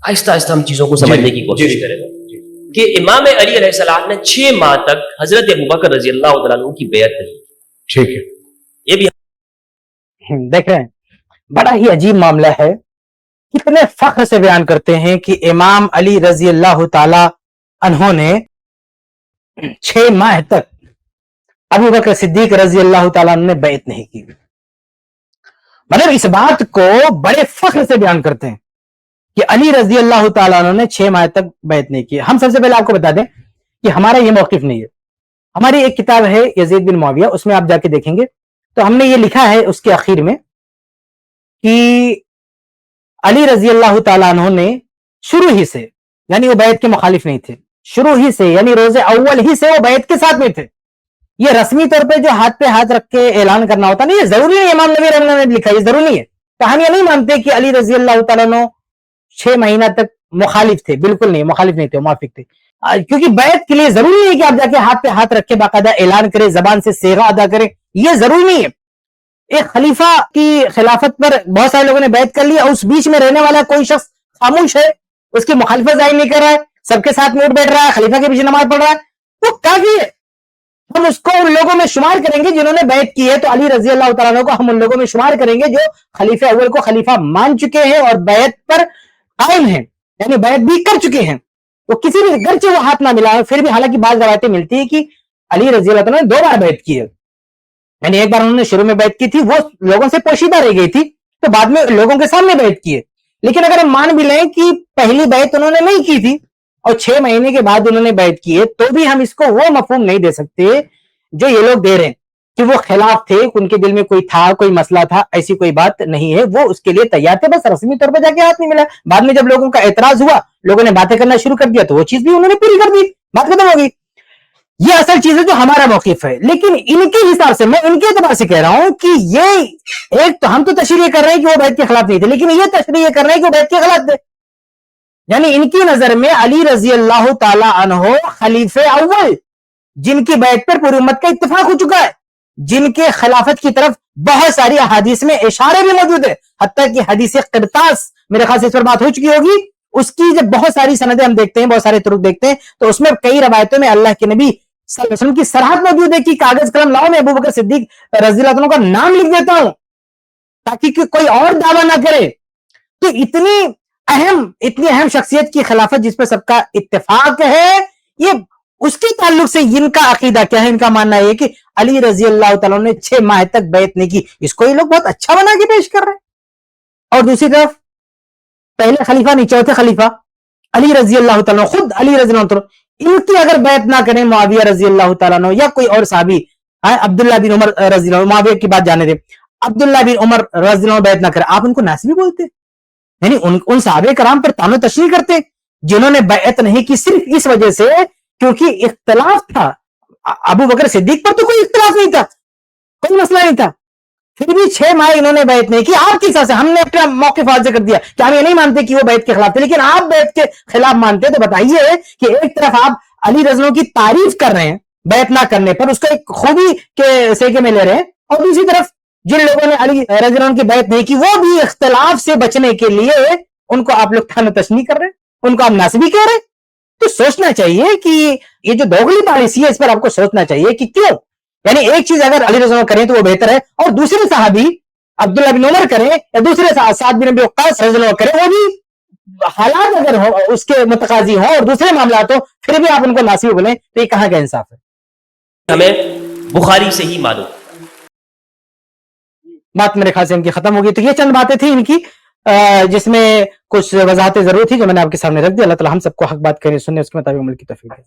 آہستہ آہستہ ہم چیزوں کو سمجھنے کی کوشش کریں کہ امام علی علیہ السلام نے 6 ماہ تک حضرت ابوبکر رضی اللہ تعالیٰ عنہ کی بیعت کی. ٹھیک ہے. یہ بھی دیکھ رہے ہیں بڑا ہی عجیب معاملہ ہے. کتنے فخر سے بیان کرتے ہیں کہ امام علی رضی اللہ تعالی عنہ نے 6 ماہ تک ابو بکر صدیق رضی اللہ تعالیٰ عنہ نے بیعت نہیں کی. مطلب اس بات کو بڑے فخر سے بیان کرتے ہیں کہ علی رضی اللہ تعالیٰ عنہ نے 6 ماہ تک بیعت نہیں کی. ہم سب سے پہلے آپ کو بتا دیں کہ ہمارا یہ موقف نہیں ہے. ہماری ایک کتاب ہے یزید بن معاویہ, اس میں آپ جا کے دیکھیں گے تو ہم نے یہ لکھا ہے اس کے اخیر میں کہ علی رضی اللہ تعالیٰ عنہ نے شروع ہی سے, یعنی وہ بیعت کے مخالف نہیں تھے, شروع ہی سے یعنی روز اول ہی سے وہ بیعت کے ساتھ میں تھے. یہ رسمی طور پہ جو ہاتھ پہ ہاتھ رکھ کے اعلان کرنا ہوتا نہیں, یہ ضروری نہیں. امام نبی رحمۃ اللہ نے لکھا, یہ ضروری نہیں ہے. تو ہم یہ نہیں مانتے کہ علی رضی اللہ تعالیٰ عنہ 6 مہینہ تک مخالف تھے. بالکل نہیں, مخالف نہیں تھے, موافق تھے. کیونکہ بیعت کے لیے ضروری نہیں ہے کہ آپ جا کے ہاتھ پہ ہاتھ رکھ کے باقاعدہ اعلان کریں, زبان سے صیغہ ادا کریں, یہ ضروری نہیں ہے. ایک خلیفہ کی خلافت پر بہت سارے لوگوں نے بیعت کر لی, اور اس بیچ میں رہنے والا کوئی شخص خاموش ہے, اس کی مخالفت ظاہر نہیں کر رہا ہے, سب کے ساتھ میں اٹھ بیٹھ رہا ہے, خلیفہ کے پیچھے نماز پڑھ رہا ہے, وہ کافی ہے. ہم اس کو ان لوگوں میں شمار کریں گے جنہوں نے بیعت کی ہے. تو علی رضی اللہ تعالیٰ عنہ کو ہم ان لوگوں میں شمار کریں گے جو خلیفہ اول کو خلیفہ مان چکے ہیں اور بیعت پر قائم ہیں, یعنی بیعت بھی کر چکے ہیں. وہ کسی بھی گرچہ وہ ہاتھ نہ ملا ہے, پھر بھی حالانکہ بعض روایتیں ملتی ہے کہ علی رضی اللہ تعالیٰ نے 2 بار بیعت کی ہے. یعنی ایک بار انہوں نے شروع میں بیعت کی تھی, وہ لوگوں سے پوشیدہ رہ گئی تھی, تو بعد میں لوگوں کے سامنے بیعت کی ہے. لیکن اگر ہم مان بھی لیں کہ پہلی بیعت انہوں نے نہیں کی تھی اور 6 مہینے کے بعد انہوں نے بیعت کی ہے, تو بھی ہم اس کو وہ مفہوم نہیں دے سکتے جو یہ لوگ دے رہے ہیں کہ وہ خلاف تھے, ان کے دل میں کوئی تھا, کوئی مسئلہ تھا. ایسی کوئی بات نہیں ہے. وہ اس کے لیے تیار تھے, بس رسمی طور پر جا کے ہاتھ نہیں ملا. بعد میں جب لوگوں کا اعتراض ہوا, لوگوں نے باتیں کرنا شروع کر دیا, تو وہ چیز بھی انہوں نے پوری کر دی, بات ختم ہو گئی. یہ اصل چیز ہے جو ہمارا موقف ہے. لیکن ان کے حساب سے, میں ان کے اعتبار سے کہہ رہا ہوں کہ یہ ایک تو ہم تو تشریح کر رہے ہیں کہ وہ بیعت کے خلاف نہیں تھے, لیکن یہ تشریح کر رہے ہیں کہ وہ بیعت کے خلاف تھے. یعنی ان کی نظر میں علی رضی اللہ تعالی عنہ خلیفہ اول, جن کی بیعت پر پوری امت کا اتفاق ہو چکا ہے, جن کے خلافت کی طرف بہت ساری احادیث میں اشارے بھی موجود ہیں, حتیٰ کہ حدیث قرطاس میرے خیال سے اس پر بات ہو چکی ہوگی, اس کی جب بہت ساری سندیں ہم دیکھتے ہیں, بہت سارے طرق دیکھتے ہیں, تو اس میں کئی روایتوں میں اللہ کے نبی صلی اللہ علیہ وسلم کی صراحت موجود ہے کہ کاغذ قلم لاؤ, میں ابو بکر صدیق رضی اللہ عنہ کا نام لکھ دیتا ہوں تاکہ کوئی اور دعویٰ نہ کرے. تو اتنی اہم شخصیت کی خلافت جس پہ سب کا اتفاق ہے, یہ اس کے تعلق سے ان کا عقیدہ کیا ہے؟ ان کا ماننا ہے کہ علی رضی اللہ تعالیٰ نے 6 ماہ تک بیعت نہیں کی. اس کو یہ لوگ بہت اچھا بنا کے پیش کر رہے ہیں. اور دوسری طرف پہلے خلیفہ نہیں, چوتھے خلیفہ علی رضی اللہ تعالیٰ, خود علی رضی اللہ تعالیٰ, ان کی اگر بیعت نہ کریں معاویہ رضی اللہ تعالیٰ عنہ یا کوئی اور صحابی, عبداللہ بن عمر رضی اللہ عنہ, معاویہ کی بات جانے دیں, عبداللہ بن عمر رضی اللہ عنہ بیعت نہ کریں, آپ ان کو ناسبی بولتے, یعنی ان صحابہ کرام پر تانو تشریح کرتے جنہوں نے بیعت نہیں کی صرف اس وجہ سے کیونکہ اختلاف تھا. ابو بکر صدیق پر تو کوئی اختلاف نہیں تھا, کوئی مسئلہ نہیں تھا, پھر بھی 6 ماہ انہوں نے بیعت نہیں کی. آپ کے حساب سے ہم نے اپنا موقف واضح کر دیا کہ ہم یہ نہیں مانتے کہ وہ بیعت کے خلاف تھے, لیکن آپ بیعت کے خلاف مانتے, تو بتائیے کہ ایک طرف آپ علی رضی اللہ کی تعریف کر رہے ہیں بیعت نہ کرنے پر, اس کو ایک خوبی کے سیکے میں لے رہے ہیں, اور دوسری طرف جن لوگوں نے علی رضی اللہ کی بیعت نہیں کی وہ بھی اختلاف سے بچنے کے لیے ان کو آپ لوگ تھانو تشنیع کر رہے ہیں, ان کو آپ ناسبی کہہ رہے ہیں. تو سوچنا چاہیے کہ یہ جو دوغلی پالیسی ہے اس پر آپ کو سوچنا چاہیے کہ کیوں, یعنی ایک چیز اگر علی رضی اللہ کریں تو وہ بہتر ہے, اور دوسرے صحابی عبداللہ بن عمر کریں یا دوسرے سعد بن ابی وقاص رضی اللہ کریں, وہ بھی حالات اگر ہو اس کے متقاضی ہوں اور دوسرے معاملات ہو, پھر بھی آپ ان کو ناسبی بولیں, تو یہ کہاں کا انصاف ہے؟ ہمیں بخاری سے ہی معلوم. بات میرے خیال سے ان کی ختم ہوگی. تو یہ چند باتیں تھیں ان کی جس میں کچھ وضاحتیں ضرور تھی جو میں نے آپ کے سامنے رکھ دی. اللہ تعالی ہم سب کو حق بات کریں, سننے, اس کے مطابق عمل کی توفیق دے.